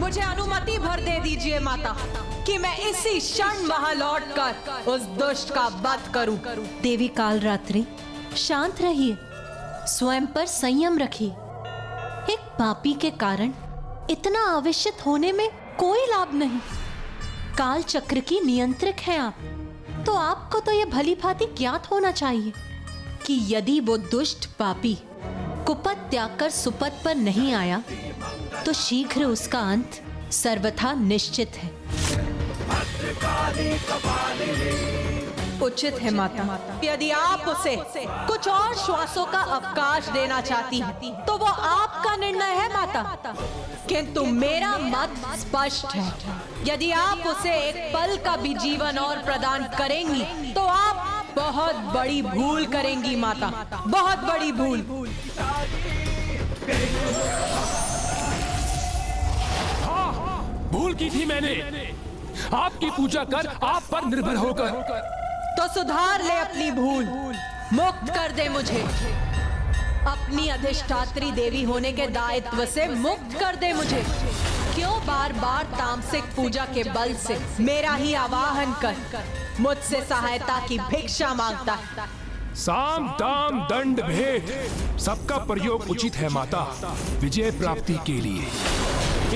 मुझे अनुमति भर दे दीजिए माता कि मैं इसी क्षण वहां लौटकर उस दुष्ट का वध करूं। देवी कालरात्रि, शांत रहिए, स्वयं पर संयम रखिए। एक पापी के कारण इतना आवेशित होने में कोई लाभ नहीं। काल चक्र की नियंत्रक हैं आप, तो आपको तो यह भली भांति ज्ञात होना चाहिए कि यदि वो दुष्ट पापी कुपथ त्याग कर सुपथ पर नहीं आया तो शीघ्र उसका अंत सर्वथा निश्चित है। उचित है माता, यदि आप उसे कुछ और श्वासों का अवकाश देना चाहती हैं, तो वो आपका निर्णय है माता, किंतु मेरा मत स्पष्ट है। यदि आप उसे एक पल का भी जीवन और प्रदान करेंगी तो आप बहुत बड़ी भूल करेंगी माता, बहुत बड़ी भूल। भूल की थी मैंने, आपकी पूजा कर, आप पर निर्भर होकर। तो सुधार ले अपनी भूल, मुक्त कर दे मुझे, अपनी अधिष्ठात्री देवी होने के दायित्व से मुक्त कर दे मुझे। क्यों बार बार तामसिक पूजा के बल से मेरा ही आवाहन कर मुझसे सहायता की भिक्षा मांगता है? साम दाम दंड भेद सबका प्रयोग उचित है माता, विजय प्राप्ति के लिए।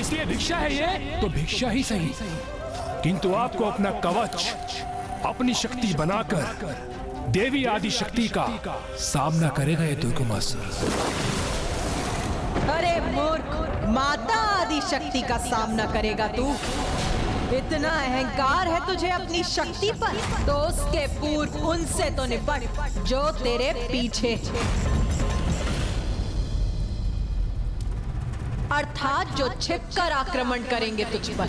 इसलिए भिक्षा है ये तो भिक्षा ही सही, किंतु आपको अपना कवच, अपनी शक्ति बनाकर देवी आदि शक्ति का सामना करेगा ये दुर्गमासुर। अरे मूर्ख, माता आदि शक्ति का सामना करेगा तू? इतना अहंकार है तुझे अपनी शक्ति पर, तो उसके पूर्व उनसे तो निपट जो तेरे पीछे, अर्थात जो छिपकर आक्रमण करेंगे तुझ पर,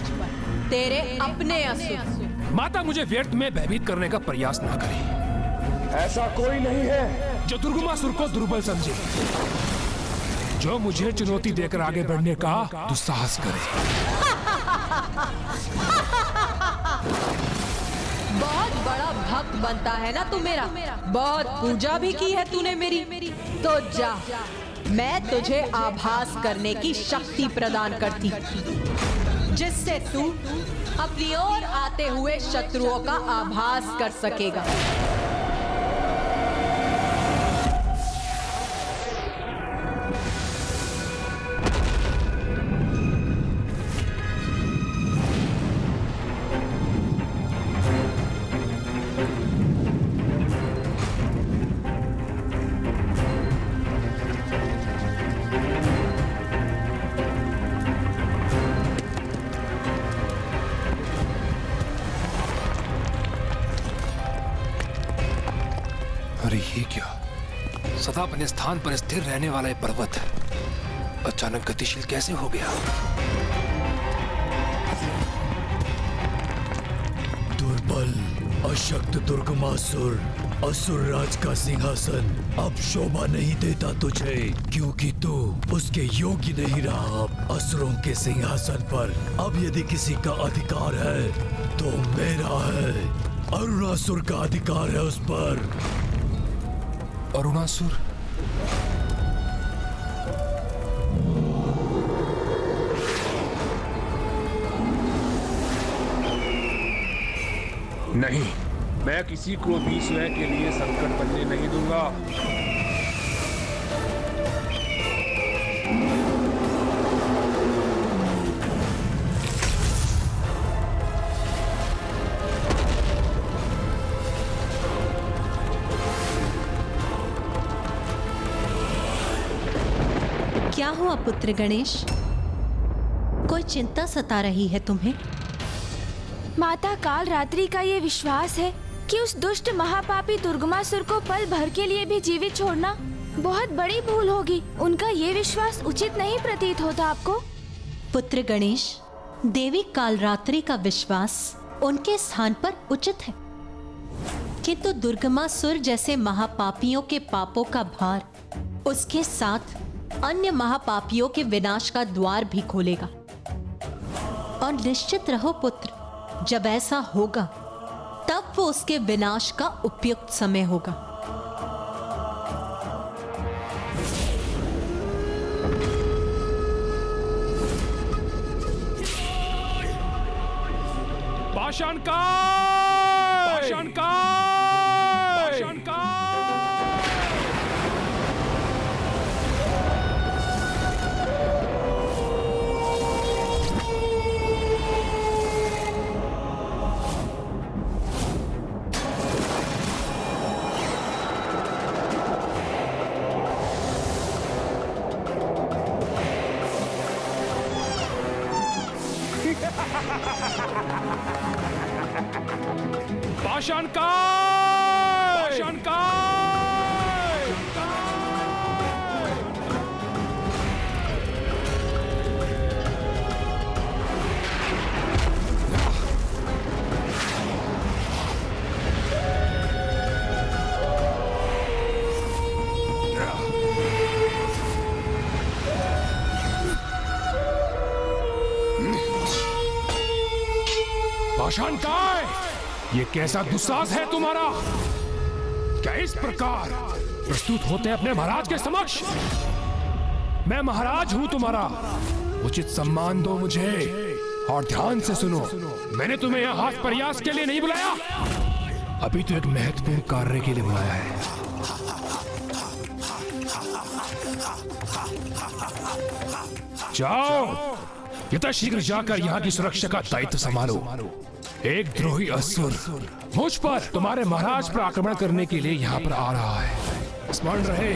तेरे अपने असुर। माता, मुझे व्यर्थ में भयभीत करने का प्रयास ना करें। ऐसा कोई नहीं है जो दुर्गमासुर को दुर्बल समझे, जो मुझे चुनौती देकर आगे बढ़ने का दुस्साहस करे। बहुत बड़ा भक्त बनता है ना तू मेरा, बहुत पूजा भी की है तूने मेरी, तो जा, मैं तुझे आभास करने की शक्ति प्रदान करती, जिससे तू अपनी ओर आते हुए शत्रुओं का आभास कर सकेगा। अरे ये क्या, सदा अपने स्थान पर स्थिर रहने वाला ये पर्वत अचानक गतिशील कैसे हो गया? दुर्बल अशक्त दुर्गमासुर, असुर राज का सिंहासन अब शोभा नहीं देता तुझे, क्योंकि तू उसके योग्य नहीं रहा। असुरों के सिंहासन पर अब यदि किसी का अधिकार है तो मेरा है। अरुणासुर का अधिकार है उस पर। अरुणासुर? नहीं, मैं किसी को भी स्वयं के लिए संकट बनने नहीं दूंगा। क्या हुआ पुत्र गणेश? कोई चिंता सता रही है तुम्हें? माता कालरात्रि का ये विश्वास है कि उस दुष्ट महापापी दुर्गमासुर को पल भर के लिए भी जीवित छोड़ना बहुत बड़ी भूल होगी। उनका ये विश्वास उचित नहीं प्रतीत होता आपको? पुत्र गणेश, देवी कालरात्रि का विश्वास उनके स्थान पर उचित है, किंतु दुर्गमासुर जैसे महापापियों के पापों का भार उसके साथ अन्य महापापियों के विनाश का द्वार भी खोलेगा। और निश्चित रहो पुत्र, जब ऐसा होगा तब वो उसके विनाश का उपयुक्त समय होगा। पाषाणकाय! पाषाणकाय! पाषाणकाय! पाषाणकाय! पाषाणकाय! पाषाणकाय! ये कैसा दुस्साहस है तुम्हारा? क्या इस प्रकार प्रस्तुत होते हैं अपने महाराज के समक्ष? मैं महाराज हूं तुम्हारा, उचित सम्मान दो मुझे। और ध्यान से सुनो, मैंने तुम्हें यहाँ हाथ प्रयास के लिए नहीं बुलाया, अभी तो एक महत्वपूर्ण कार्य के लिए बुलाया है। जाओ, यथाशीघ्र जाकर यहाँ की सुरक्षा का दायित्व संभालो। एक द्रोही असुर मुझ पर, तुम्हारे महाराज पर आक्रमण करने के लिए यहाँ पर आ रहा है। स्मरण रहे,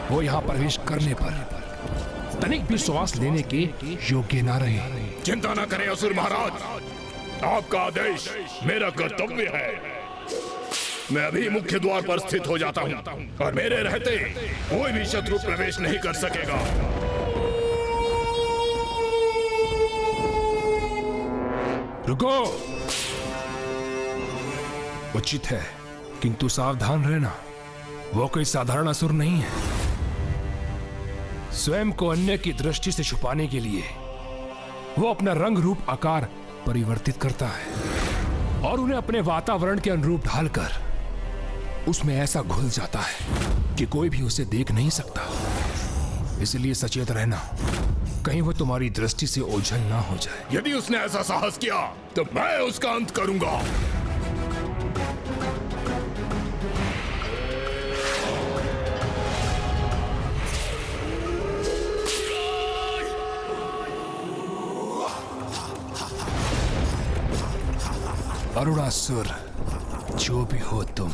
वो यहाँ प्रवेश करने पर तनिक भी श्वास लेने के योग्य ना रहे। चिंता न करें असुर महाराज, आपका आदेश मेरा कर्तव्य है। मैं अभी मुख्य द्वार पर स्थित हो जाता हूँ और मेरे रहते कोई भी शत्रु प्रवेश नहीं कर सकेगा। रुको, उचित है, किंतु सावधान रहना, वो कोई साधारण असुर नहीं है। स्वयं को अन्य की दृष्टि से छुपाने के लिए वो अपना रंग रूप आकार परिवर्तित करता है और उन्हें अपने वातावरण के अनुरूप ढालकर उसमें ऐसा घुल जाता है कि कोई भी उसे देख नहीं सकता। इसलिए सचेत रहना, कहीं वो तुम्हारी दृष्टि से ओझल ना हो जाए। यदि उसने ऐसा साहस किया तो मैं उसका अंत करूंगा। अरुणासुर, जो भी हो तुम,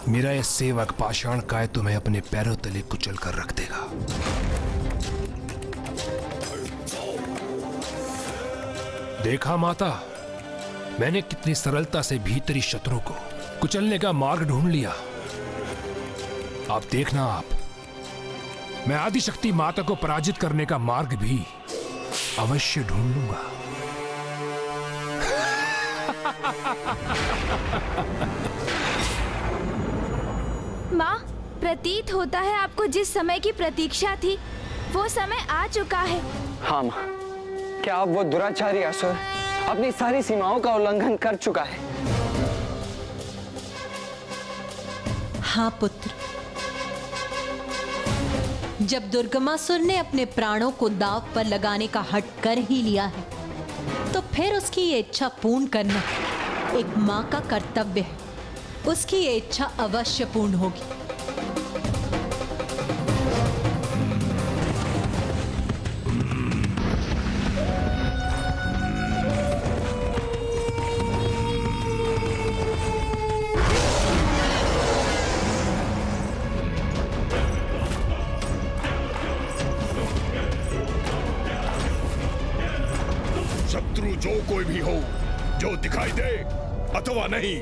मेरा यह सेवक पाषाणकाय तुम्हें अपने पैरों तले कुचल कर रख देगा। देखा माता, मैंने कितनी सरलता से भीतरी शत्रु को कुचलने का मार्ग ढूंढ लिया। आप देखना, मैं आदिशक्ति माता को पराजित करने का मार्ग भी अवश्य ढूंढ लूंगा। माँ, प्रतीत होता है आपको जिस समय की प्रतीक्षा थी वो समय आ चुका है। हाँ माँ, क्या अब वो दुराचारी असुर अपनी सारी सीमाओं का उल्लंघन कर चुका है? हाँ पुत्र, जब दुर्गमासुर ने अपने प्राणों को दांव पर लगाने का हठ कर ही लिया है, तो फिर उसकी ये इच्छा पूर्ण करना एक माँ का कर्तव्य है। उसकी ये इच्छा अवश्य पूर्ण होगी। शत्रु जो कोई भी हो, जो दिखाई दे अथवा नहीं,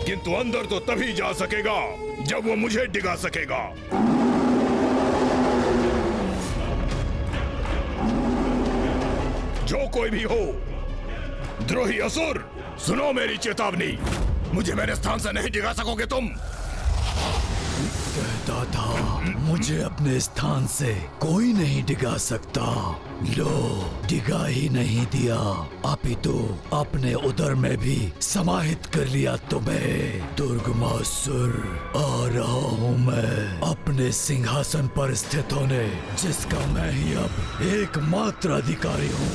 किंतु अंदर तो तभी जा सकेगा जब वो मुझे डिगा सकेगा। जो कोई भी हो, द्रोही असुर, सुनो मेरी चेतावनी, मुझे मेरे स्थान से नहीं डिगा सकोगे तुम। कहता था मुझे अपने स्थान से कोई नहीं डिगा सकता, लो डिगा ही नहीं दिया, अपितु अपने उदर में भी समाहित कर लिया तुम्हें। दुर्गमासुर, आ रहा हूँ मैं अपने सिंहासन पर स्थित होने, जिसका मैं ही अब एकमात्र अधिकारी हूँ।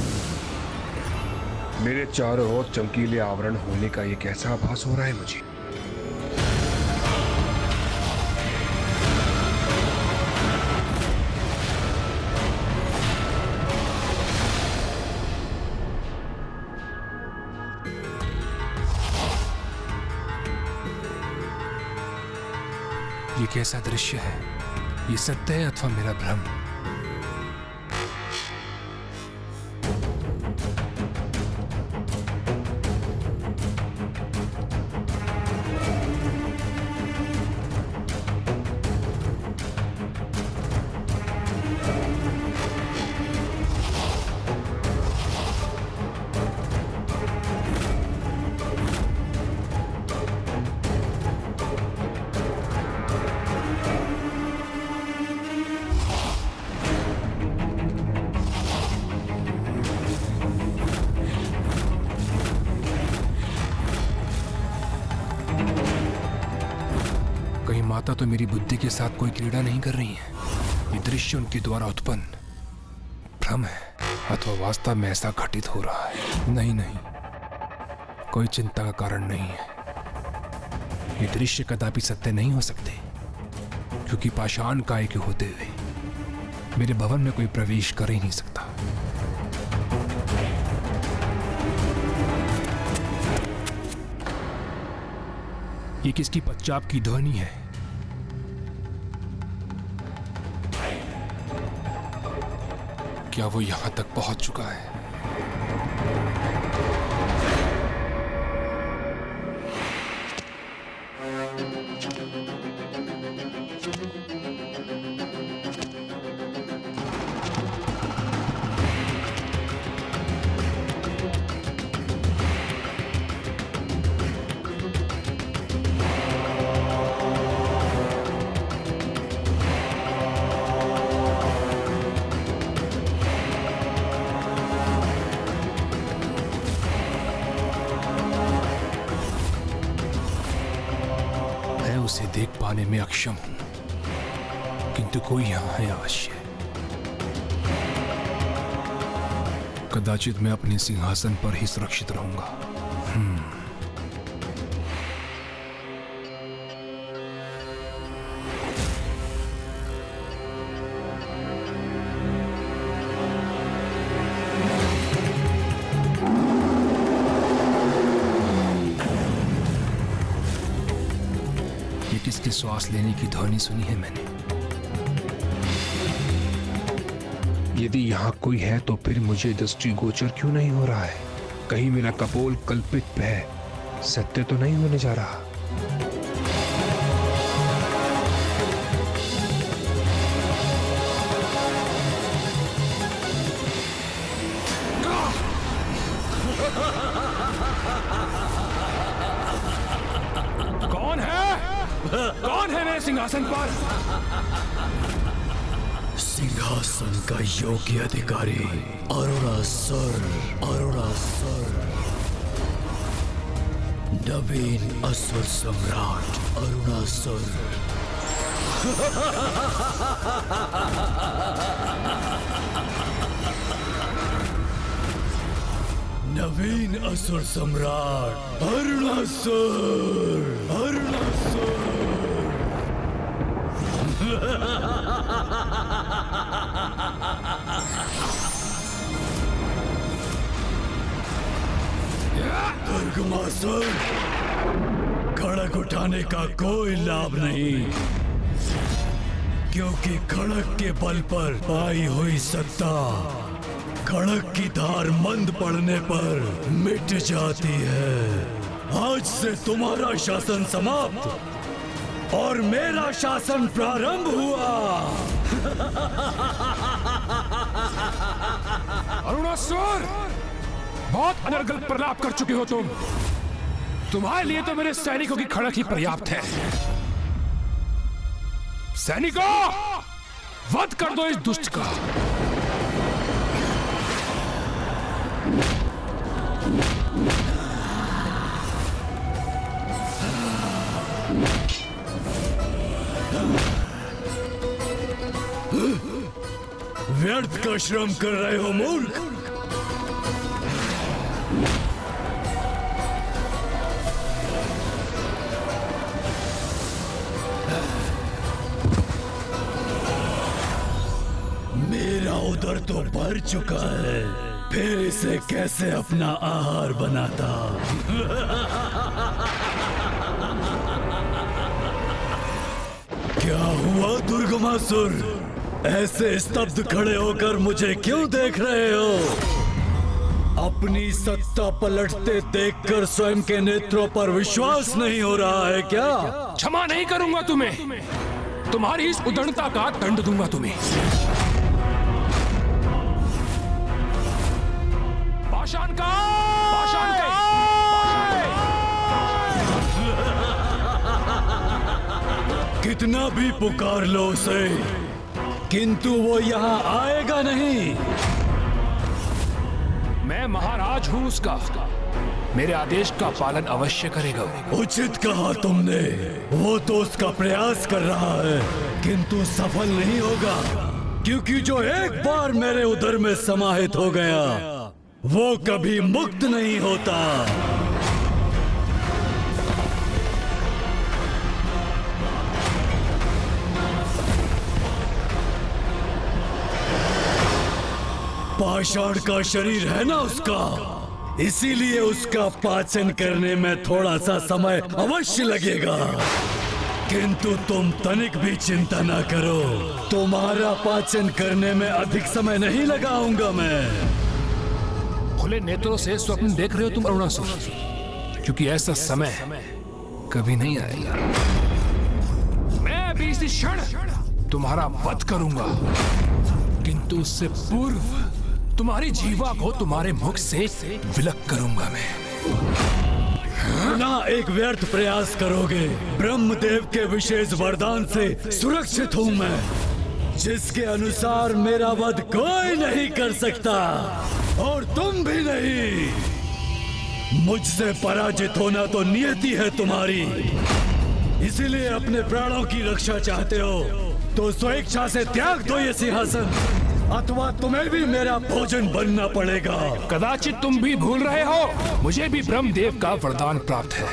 मेरे चारों ओर चमकीले आवरण होने का ये कैसा आभास हो रहा है मुझे? ये कैसा दृश्य है? ये सत्य है अथवा मेरा भ्रम? कहीं माता तो मेरी बुद्धि के साथ कोई क्रीड़ा नहीं कर रही है? ये दृश्य उनके द्वारा उत्पन्न भ्रम है अथवा वास्तव में ऐसा घटित हो रहा है? नहीं नहीं, कोई चिंता का कारण नहीं है। ये दृश्य कदापि सत्य नहीं हो सकते, क्योंकि पाषाण काय के होते हुए मेरे भवन में कोई प्रवेश कर ही नहीं सकता। ये किसकी पश्चात की ध्वनि है? क्या वो यहां तक पहुंच चुका है? उसे देख पाने में अक्षम हूं, किंतु कोई यहां है अवश्य। कदाचित मैं अपने सिंहासन पर ही सुरक्षित रहूंगा। किसके श्वास लेने की ध्वनि सुनी है मैंने? यदि यहाँ कोई है तो फिर मुझे दृष्टिगोचर क्यों नहीं हो रहा है? कहीं मेरा कपोल कल्पित भय सत्य तो नहीं होने जा रहा? कौन है मेरे सिंहासन पर? सिंहासन का योग्य अधिकारी अरुणासुर, नवीन असुर सम्राट अरुणासुर। नवीन असुर सम्राट अरुणासुर। दुर्गमासुर, खड़क उठाने का कोई लाभ नहीं, क्योंकि खड़क के बल पर आई हुई सत्ता खड़क की धार मंद पड़ने पर मिट जाती है। आज से तुम्हारा शासन समाप्त और मेरा शासन प्रारंभ हुआ। अरुणासुर, बहुत अनर्गल प्रलाप कर चुके हो तुम। तुम्हारे लिए तो मेरे सैनिकों की खड़क ही पर्याप्त है। सैनिकों, वध कर दो इस दुष्ट का। व्यर्थ का श्रम कर रहे हो मूर्ख। चुका है, फिर इसे कैसे अपना आहार बनाता। क्या हुआ दुर्गमासुर? ऐसे स्तब्ध खड़े होकर मुझे क्यों देख रहे हो? अपनी सत्ता पलटते देखकर स्वयं के नेत्रों पर विश्वास नहीं हो रहा है क्या? क्षमा नहीं करूंगा तुम्हें, तुम्हारी इस उदंडता का दंड दूंगा तुम्हें। पाषाण का कितना भी पुकार लो उसे, किंतु वो यहाँ आएगा नहीं। मैं महाराज हूं उसका, मेरे आदेश का पालन अवश्य करेगा। उचित कहा तुमने, वो तो उसका प्रयास कर रहा है किंतु सफल नहीं होगा, क्योंकि जो एक बार मेरे उदर में समाहित हो गया वो कभी मुक्त नहीं होता। पाषाण का शरीर है ना उसका, इसीलिए उसका पाचन करने में थोड़ा सा समय अवश्य लगेगा, किंतु तुम तनिक भी चिंता ना करो, तुम्हारा पाचन करने में अधिक समय नहीं लगाऊंगा मैं। खुले नेत्रों से स्वप्न देख रहे हो तुम अरुणासुर, क्योंकि ऐसा समय कभी नहीं आएगा। मैं अभी इसी क्षण तुम्हारा वध करूंगा, किंतु उससे पूर्व तुम्हारी जीवा को तुम्हारे मुख से विलक करूंगा मैं। ना एक व्यर्थ प्रयास करोगे, ब्रह्मदेव के विशेष वरदान से सुरक्षित हूं मैं, जिसके अनुसार मेरा वध कोई नहीं कर सकता और तुम भी नहीं। मुझसे पराजित होना तो नियति है तुम्हारी, इसीलिए अपने प्राणों की रक्षा चाहते हो तो स्वेच्छा से त्याग दो ये सिंहासन, अथवा तुम्हें भी मेरा भोजन बनना पड़ेगा। कदाचित तुम भी भूल रहे हो, मुझे भी ब्रह्मदेव का वरदान प्राप्त है,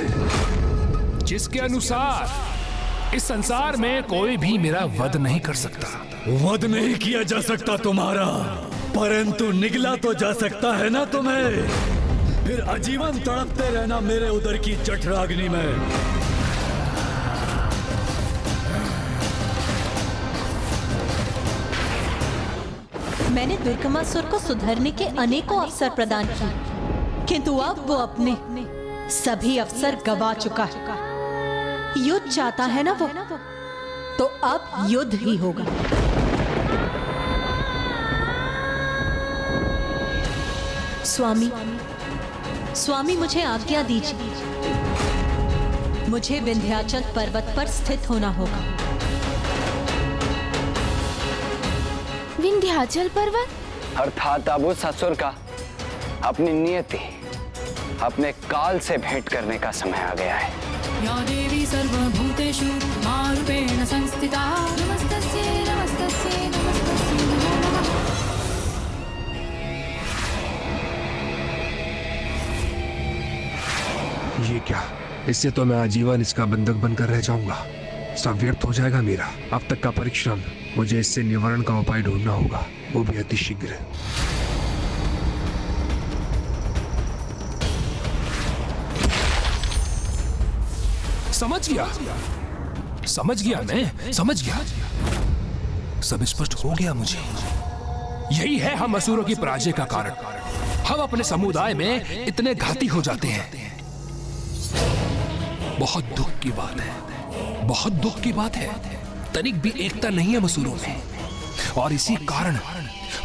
जिसके अनुसार इस संसार में कोई भी मेरा वध नहीं कर सकता। वध नहीं किया जा सकता तुम्हारा, परंतु निगला तो जा सकता है ना तुम्हें, फिर आजीवन तड़पते रहना मेरे उदर की जठराग्नि में। मैंने दुर्गमासुर को सुधरने के अनेकों अवसर प्रदान किए, किंतु अब वो अपने सभी अवसर गवा चुका है। युद्ध चाहता है ना वो, तो अब युद्ध ही होगा। स्वामी मुझे आज्ञा दीजिए, मुझे विंध्याचल पर्वत पर स्थित होना होगा। विंध्याचल पर्वत? अर्थात अब उस असुर का अपनी नियति, अपने काल से भेंट करने का समय आ गया है। या देवी सर्वभूतेषु मारूपेण संस्थिता, नमस्तस्यै नमस्तस्यै नमस्तस्यै नमो नमः। ये क्या, इससे तो मैं आजीवन इसका बंधक बनकर रह जाऊंगा, सब व्यर्थ हो जाएगा मेरा अब तक का परिश्रम। मुझे इससे निवारण का उपाय ढूंढना होगा, वो भी अति शीघ्र। समझ गया मैं समझ गया, सब स्पष्ट हो गया मुझे। यही है हम असुरों की पराजय का कारण। हम अपने समुदाय में इतने घाती हो जाते हैं। बहुत दुख की बात है, बहुत दुख की बात है। तनिक भी एकता नहीं है असुरों में, और इसी कारण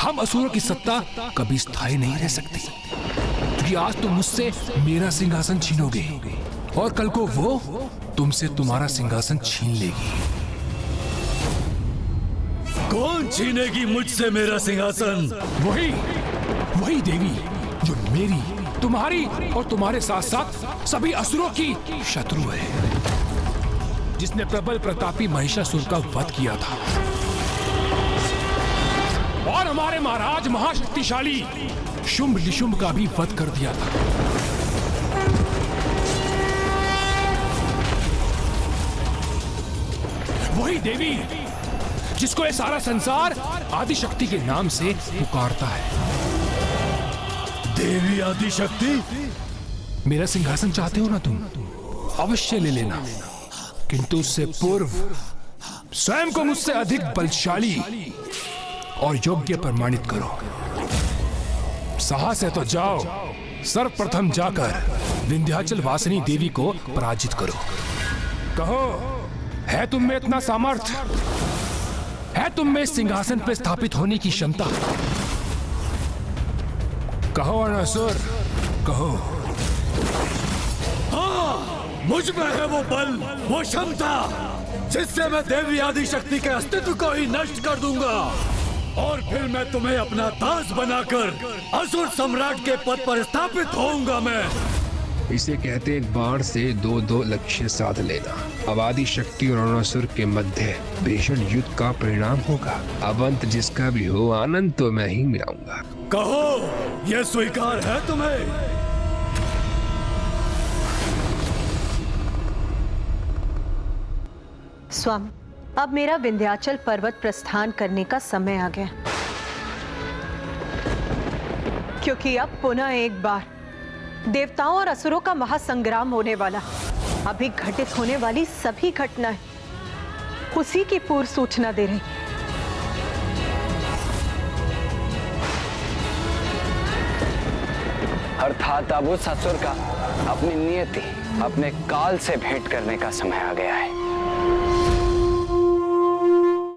हम असुरों की सत्ता कभी स्थायी नहीं रह सकती। क्योंकि आज तुम मुझसे मेरा सिंहासन छीनोगे और कल को वो तुमसे तुम्हारा सिंहासन छीन लेगी। कौन छीनेगी मुझसे मेरा सिंहासन? वही देवी जो मेरी, तुम्हारी और तुम्हारे साथ साथ सभी असुरों की शत्रु है, जिसने प्रबल प्रतापी महिषासुर का वध किया था और हमारे महाराज महाशक्तिशाली शुंभ निशुंभ का भी वध कर दिया था। वही देवी जिसको ये सारा संसार आदिशक्ति के नाम से पुकारता है। देवी आदिशक्ति, मेरा सिंहासन चाहते हो ना तुम? अवश्य ले लेना, किंतु उससे पूर्व स्वयं को मुझसे अधिक बलशाली और योग्य प्रमाणित करो। साहस है तो जाओ, सर्वप्रथम जाकर विंध्याचल वासिनी देवी को पराजित करो। कहो, है तुम में इतना सामर्थ्य? है तुम में सिंहासन पर स्थापित होने की क्षमता? कहो अनासुर, कहो। हाँ, मुझ में है वो बल, वो क्षमता जिससे मैं देवी आदिशक्ति के अस्तित्व को ही नष्ट कर दूंगा और फिर मैं तुम्हें अपना दास बनाकर असुर सम्राट के पद पर स्थापित होऊंगा। मैं इसे कहते एक बाण से दो लक्ष्य साध लेना। अब आदिशक्ति और अनासुर के मध्य भीषण युद्ध का परिणाम होगा। अब अंत जिसका भी हो, आनंद तो मैं ही मिलाऊंगा। कहो, यह स्वीकार है तुम्हें? स्वामी, अब मेरा विंध्याचल पर्वत प्रस्थान करने का समय आ गया, क्योंकि अब पुनः एक बार देवताओं और असुरों का महासंग्राम होने वाला। अभी घटित होने वाली सभी घटनाएं उसी की पूर्व सूचना दे रही। अर्थात अब उस असुर का अपनी नियति, अपने काल से भेंट करने का समय आ गया है।